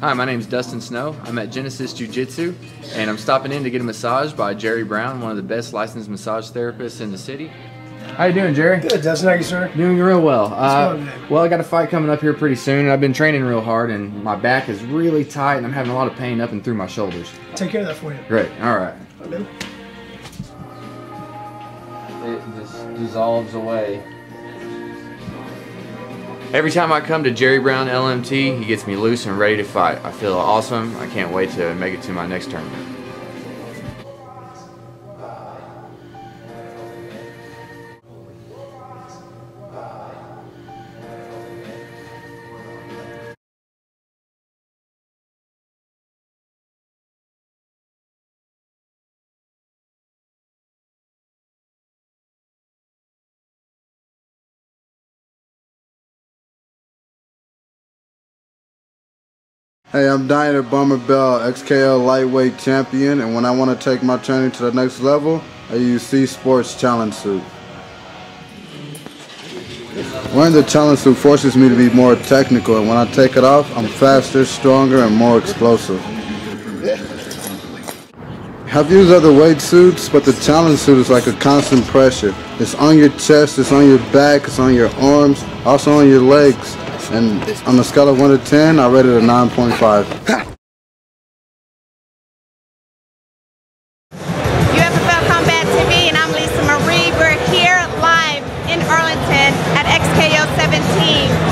Hi, my name is Dustin Snow. I'm at Genesis Jiu-Jitsu, and I'm stopping in to get a massage by Jerry Brown, one of the best licensed massage therapists in the city. How you doing, Jerry? Good, Dustin. How are you, sir? Doing real well. Well, I got a fight coming up here pretty soon, and I've been training real hard, and my back is really tight, and I'm having a lot of pain up and through my shoulders. Take care of that for you. Great. All right. Okay. It just dissolves away. Every time I come to Jerry Brown LMT, he gets me loose and ready to fight. I feel awesome. I can't wait to make it to my next tournament. Hey, I'm Diner Bummer Bell, XKO lightweight champion, and when I want to take my training to the next level, I use C Sports challenge suit. Wearing the challenge suit forces me to be more technical, and when I take it off, I'm faster, stronger, and more explosive. I've used other weight suits, but the challenge suit is like a constant pressure. It's on your chest, it's on your back, it's on your arms, also on your legs. And on a scale of 1 to 10, I rate it a 9.5. UFFLcombatTV, and I'm Lisa Marie. We're here live in Arlington at XKO 17.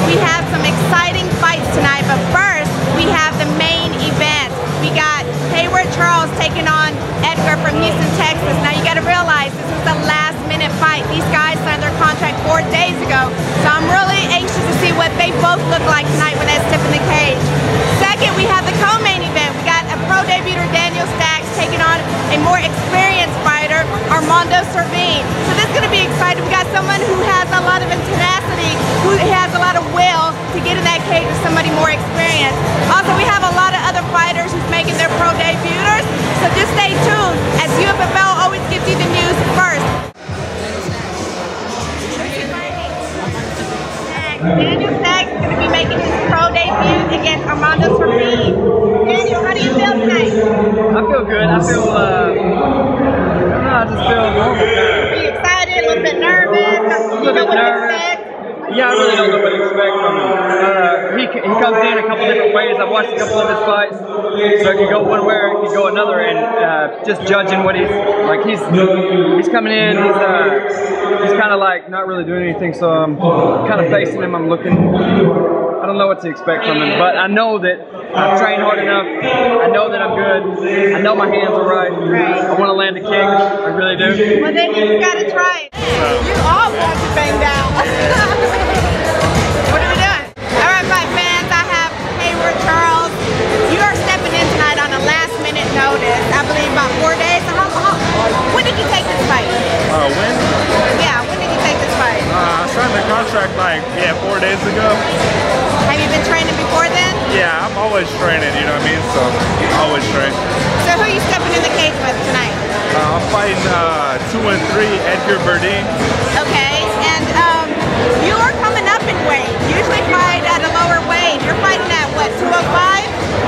We have some exciting fights tonight, but first we have the main event. We got Hayward Charles taking on Edgar from Houston, Texas. Now you got to realize this is a last-minute fight. These guys signed their contract 4 days ago, so I'm really anxious to see what they both look like tonight when they step in the cage. Second, we have the co-main event. We got a pro debuter, Daniel Stacks, taking on a more experienced fighter, Armando Servine. So this is going to be exciting. We got someone who has a lot of tenacity, who has a lot of will to get in that cage with somebody more experienced. Also, we have a lot of other fighters who's making their pro debuters, so just stay tuned as UFFL always gives you the news first. Daniel Stacks is going to be making his pro debut against Armando Servine. Daniel, how do you feel tonight? I feel good. I feel, I don't know, I just feel normal. Are you excited? A little bit nervous? A little bit nervous. Yeah, I really don't know what to expect from him. He comes in a couple different ways. I've watched a couple of his fights, so it could go one way or it could go another. And just judging what he's like, he's coming in. He's kind of like not really doing anything. So I'm kind of facing him. I'm looking. I don't know what to expect from him, but I know that I've trained hard enough. I know that I'm good. I know my hands are right. I want to land a kick. I really do. Well, then you just got to try it. You all want to bang down. What are we doing? All right, fight fans, I have Hayward Charles. You are stepping in tonight on a last-minute notice. I believe about 4 days. When did you take this fight? When? Yeah, when did you take this fight? I signed the contract 4 days ago. Have you been training before then? Yeah, I'm always training, you know what I mean? So, I always train. So who are you stepping in the cage with tonight? I'm fighting 2 and 3, Edgar Verdine. Okay, and you are coming up in weight. You usually fight at a lower weight. You're fighting at what, 205?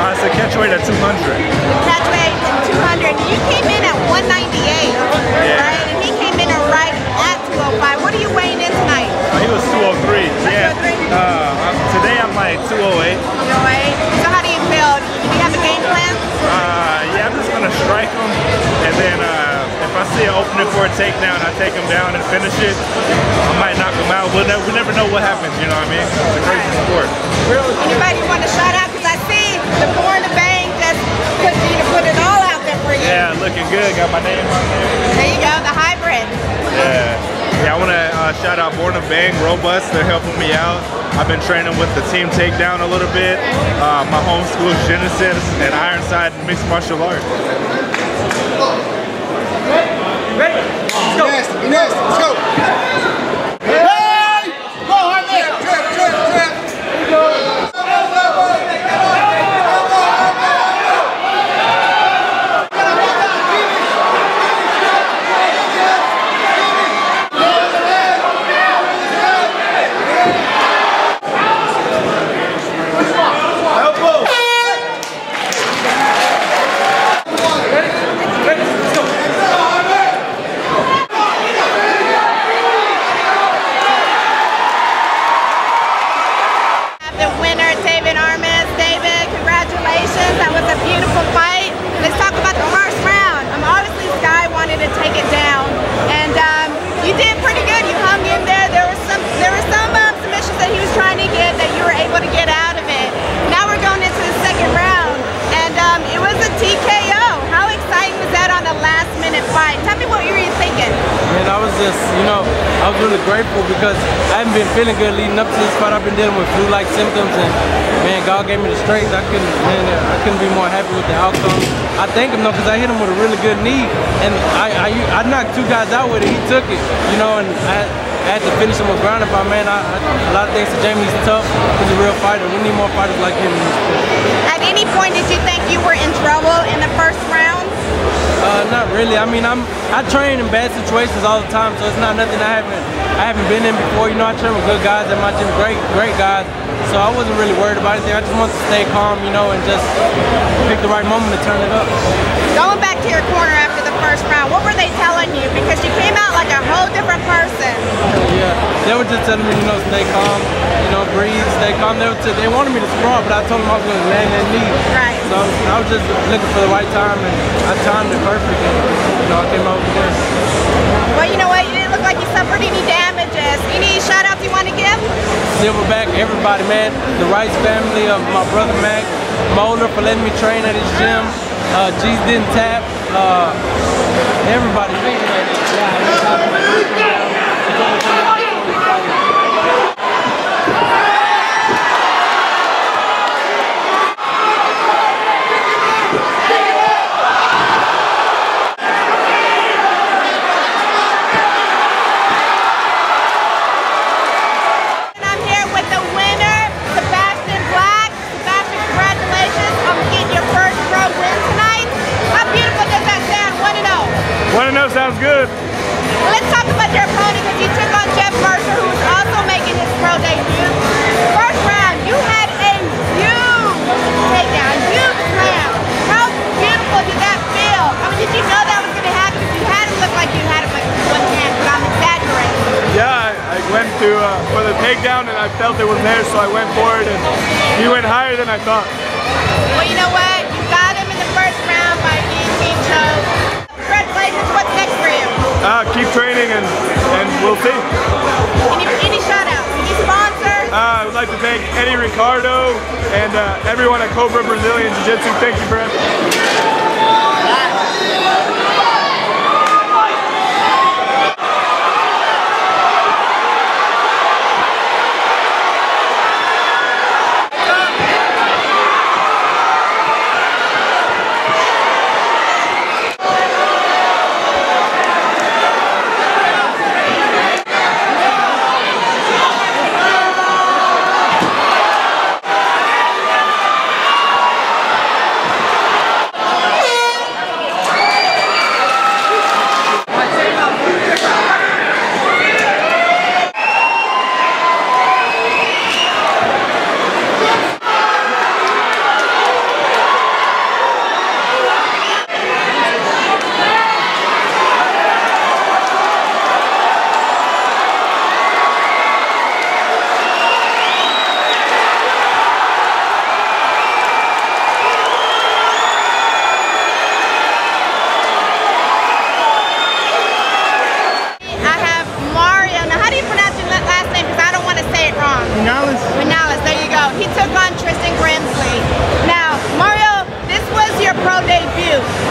It's a catchweight at 200. Catchweight at 200. You came in at 198, right? And he came in right at 205. What are you weighing in tonight? He was 203. Yeah. 203? Today I'm like 208. 208. So how do you feel? Do you have a game plan? Yeah, I'm just gonna strike him, and then if I see an opening for a takedown, I take him down and finish it. I might knock him out. We never know what happens, you know what I mean? It's a crazy sport. Anybody you want to shout out? Because I see the Born to Bang just put it all out there for you. Yeah, looking good. Got my name on there. There you go, the hybrid. Yeah, I want to shout out Born to Bang, Robust. They're helping me out. I've been training with the Team Takedown a little bit. My home school is Genesis and Ironside Mixed Martial Arts. Ready? Let's go. Let's go. Hey! Go, Harvey! Trip, go. minute fight. Tell me what you were thinking. Man, I was just, you know, I was really grateful because I haven't been feeling good leading up to this fight. I've been dealing with flu-like symptoms, and man, God gave me the strength. I couldn't be more happy with the outcome. I thank him though, because I hit him with a really good knee, and I knocked 2 guys out with it. He took it, you know, and I had to finish him with ground and pound. Man, a lot of things to Jamie. He's tough. He's a real fighter. We need more fighters like him in this sport. At any point, did you think you were in trouble in the first round? Not really. I mean, I train in bad situations all the time, so it's not nothing I haven't been in before. You know, I train with good guys at my gym, great guys. So I wasn't really worried about anything. I just wanted to stay calm, you know, and just pick the right moment to turn it up. Going back to your corner after the first round, what were they telling you? Because you came out like a whole different person. Yeah, they were just telling me, you know, stay calm, you know, breathe, stay calm. They wanted me to sprawl, but I told them I was going to land that knee. Right. So I was just looking for the right time, and I timed it perfect, and, you know, I came out with the win. Well, you know what? You didn't look like you suffered any damages. Any shout-outs you want to give? Silverback, everybody, man. The Rice family, my brother Mac, Moeller for letting me train at his gym. G's didn't tap. Everybody. Sounds good. Let's talk about your opponent, because you took on Jeff Mercer, who was also making his pro debut. First round, you had a huge takedown, huge slam. How beautiful did that feel? I mean, did you know that was going to happen? Because you had it look like you had it with one hand, but I'm exaggerating. Yeah, I went to for the takedown, and I felt it was there, so I went for it, and he went higher than I thought. Well, you know what? You got him in the first round by guillotine choke. Congratulations. What's next for you? Keep training and we'll see. Any shout-outs? Any sponsors? I would like to thank Eddie Ricardo and everyone at Cobra Brazilian Jiu-Jitsu. Thank you for having me.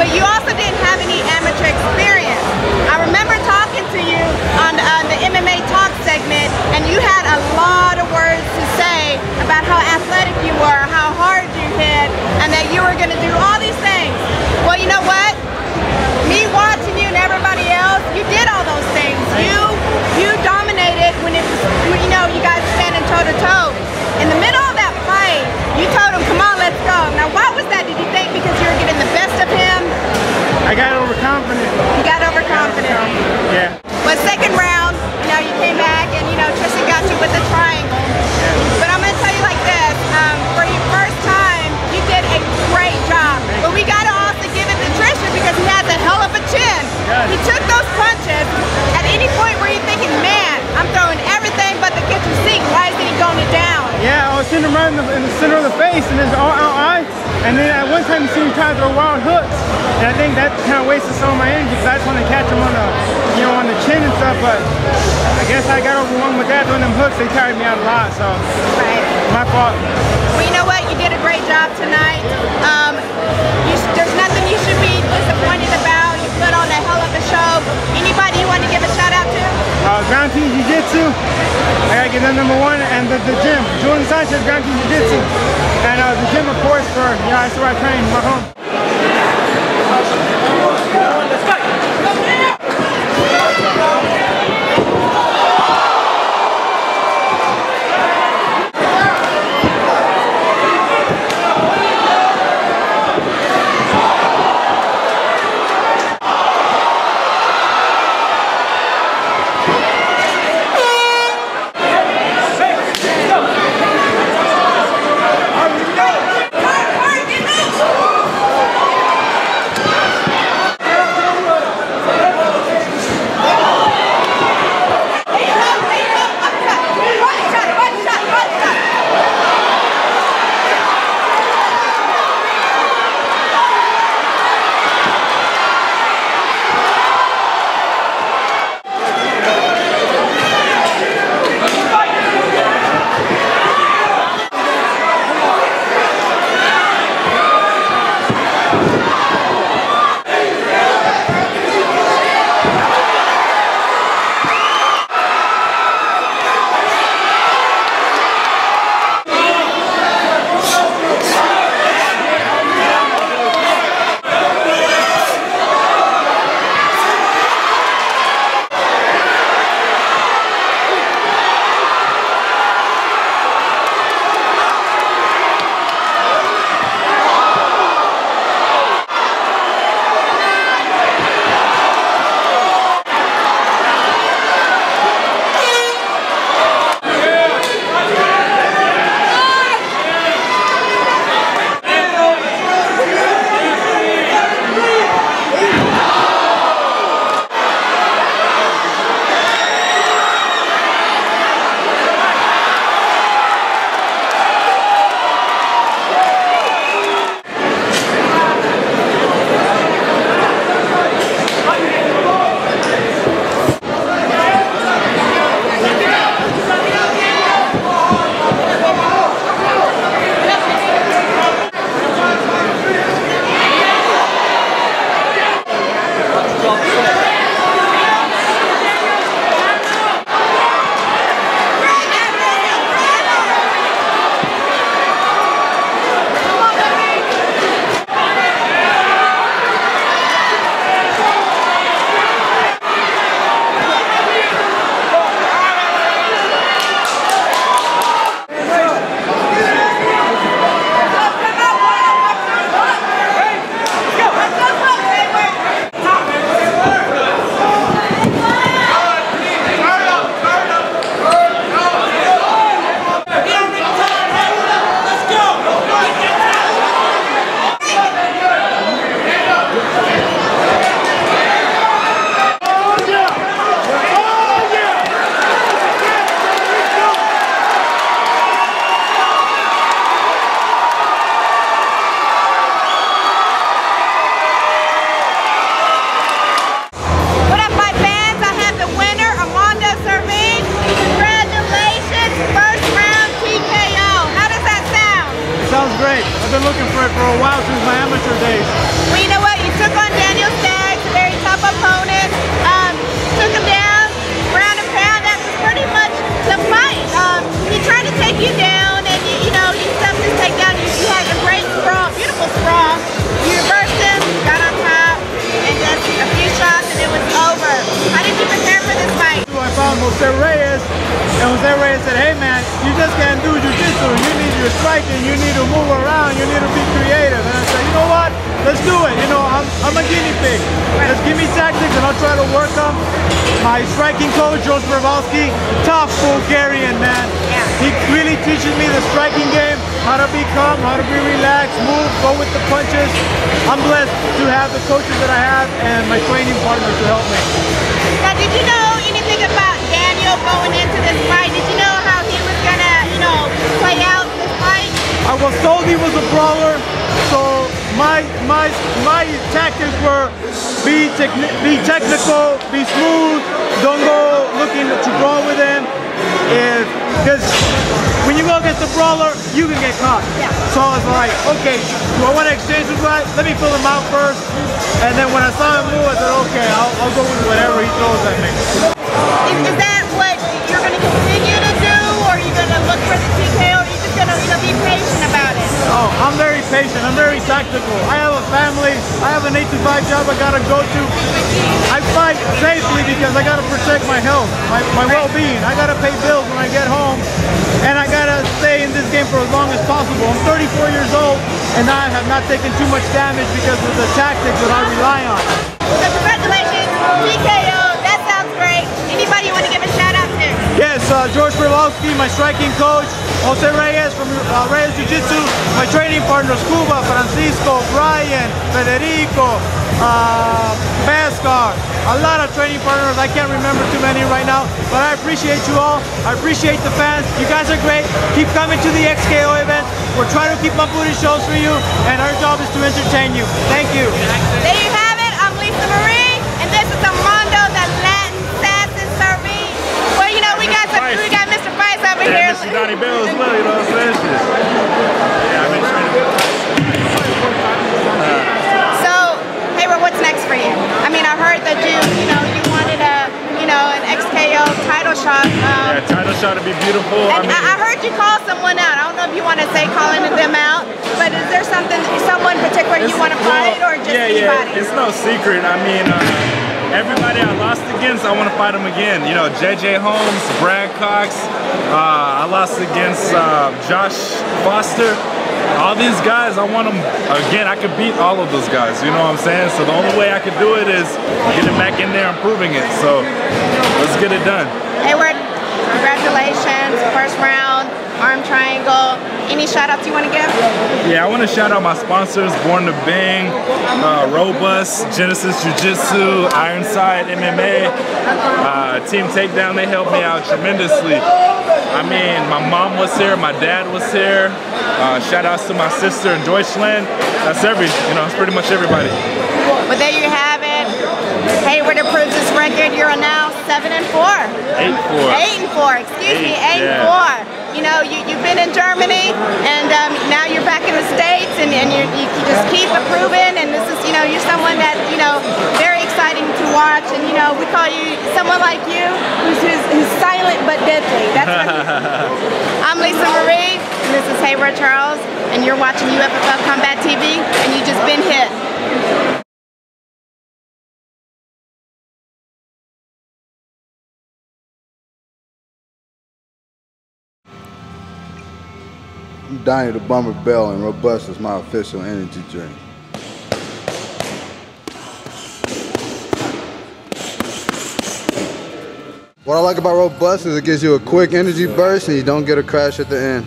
but you also didn't have any amateur experience. I remember talking to you on the MMA Talk segment, and you had a lot of words to say about how athletic you were, how hard you hit, and that you were going to do all these things. Well, you know what? Me watching you and everybody else, you did all those things. You dominated when it was, you know, you guys standing toe to toe. In the middle of that fight, you told him, come on, let's go. Now, why was that? Did you think because you were getting the best of him? I got overconfident. You got overconfident. Yeah. But second round, you know, you came back and, you know, Tristan got you with the triangle. But I'm going to tell you like this, for your first time, you did a great job. But we got to also give it to Tristan because he has a hell of a chin. He took those punches. At any point were you thinking, man, I'm throwing everything but the kitchen sink. Why isn't he going it down? Yeah, I was hitting him right in the center of the face and his eye. And then at one time you see him trying to throw wild hooks. And I think that kind of wasted some of my energy because I just wanted to catch him on the, you know, on the chin and stuff. But I guess I got overwhelmed with that. Throwing them hooks, they tired me out a lot. So my fault. Well, you know what? You did a great job tonight. There's nothing you should be disappointed about. You put on a hell the number one, and the gym. Julian Sanchez, Ground Team Jiu-Jitsu. And the gym, of course, for, you know, that's where I train, my home. Let's fight! I've been looking for it for a while since my amateur days. Well, you know what? You took on Daniel Staggs, a very tough opponent. Took him down, ground and pound. That was pretty much the fight. He tried to take you down, and you know, you stuffed his takedown. You had a great sprawl, beautiful sprawl. You reversed him, got on top, and just a few shots, and it was over. How did you prepare for this fight? I found Jose Reyes, and Jose Reyes said, hey man, you just can't do jiu-jitsu. You need your striking, you need to move around, you need to be creative. And I said, you know what? Let's do it. You know, I'm a guinea pig. Just give me tactics and I'll try to work them. My striking coach, Joe Spervalski, tough Bulgarian man. Yeah. He really teaches me the striking game, how to be calm, how to be relaxed, move, go with the punches. I'm blessed to have the coaches that I have and my training partners to help me. Now, did you know anything about Daniel going into this fight? Did you know how he was gonna, you know, play out this fight? I was told he was a brawler, so my tactics were be technical, be smooth, don't go looking to brawl with him. Because when you go against a brawler, you can get caught. Yeah. So I was like, okay, do I want to exchange with guy? Let me fill him out first. And then when I saw him move, I said, okay, I'll go with whatever he throws at me. Is that what you're going to continue to do, look for the TKO, or are you just gonna, be patient about it? Oh, I'm very patient. I'm very tactical. I have a family. I have an 8-to-5 job I gotta go to. I fight safely because I gotta protect my health, my well-being. I gotta pay bills when I get home, and I gotta stay in this game for as long as possible. I'm 34 years old, and I have not taken too much damage because of the tactics that I rely on. So congratulations, TKO. That sounds great. Anybody you want to give a shout out to? Yes, George Perlowski, my striking coach, Jose Reyes from Reyes Jiu-Jitsu, my training partners, Cuba, Francisco, Brian, Federico, Pascal, a lot of training partners. I can't remember too many right now, but I appreciate you all. I appreciate the fans. You guys are great. Keep coming to the XKO event. We're trying to keep up booty shows for you, and our job is to entertain you. Thank you. There you have it. I'm Lisa Marie, and this is Armando, the Latin assassin serving. Well, we got Mr. Fice over here. Mr. Donnie Bell as well, you know what I'm saying? Yeah, I've been training. So, Hayward, what's next for you? I mean, I heard that you wanted an XKO title shot. Yeah, title shot would be beautiful. And I heard you call someone out. I don't know if you want to say calling them out, but is there someone particular you want to fight, or just anybody? Yeah, it's no secret. I mean, everybody I lost against, I want to fight them again. JJ Holmes, Brad Cox. I lost against Josh Foster. All these guys, I want them again. I could beat all of those guys, you know what I'm saying? So the only way I could do it is getting back in there and proving it. So let's get it done. Hayward, congratulations, first round, arm triangle. Any shout outs you want to give? Yeah, I want to shout out my sponsors, Born to Bang, Robust, Genesis Jiu-Jitsu, Ironside MMA, Team Takedown. They helped me out tremendously. I mean, my mom was here, my dad was here. Shout outs to my sister in Deutschland. That's it's pretty much everybody. Well, there you have it. Hayward improves his record. You're now 7-4. 8-4. 8-4. Excuse me, 8-4. You've been in Germany, and now you're back in the States, and you just keep improving. And this is, you're someone that, very exciting to watch. And we call you someone like you, who's silent but deadly. That's what I'm Lisa Marie, and this is Hayward Charles, and you're watching UFFL Combat TV, and you just been hit. I'm Donnie the Bummer Bell, and Robust is my official energy drink. What I like about Robust is it gives you a quick energy burst and you don't get a crash at the end.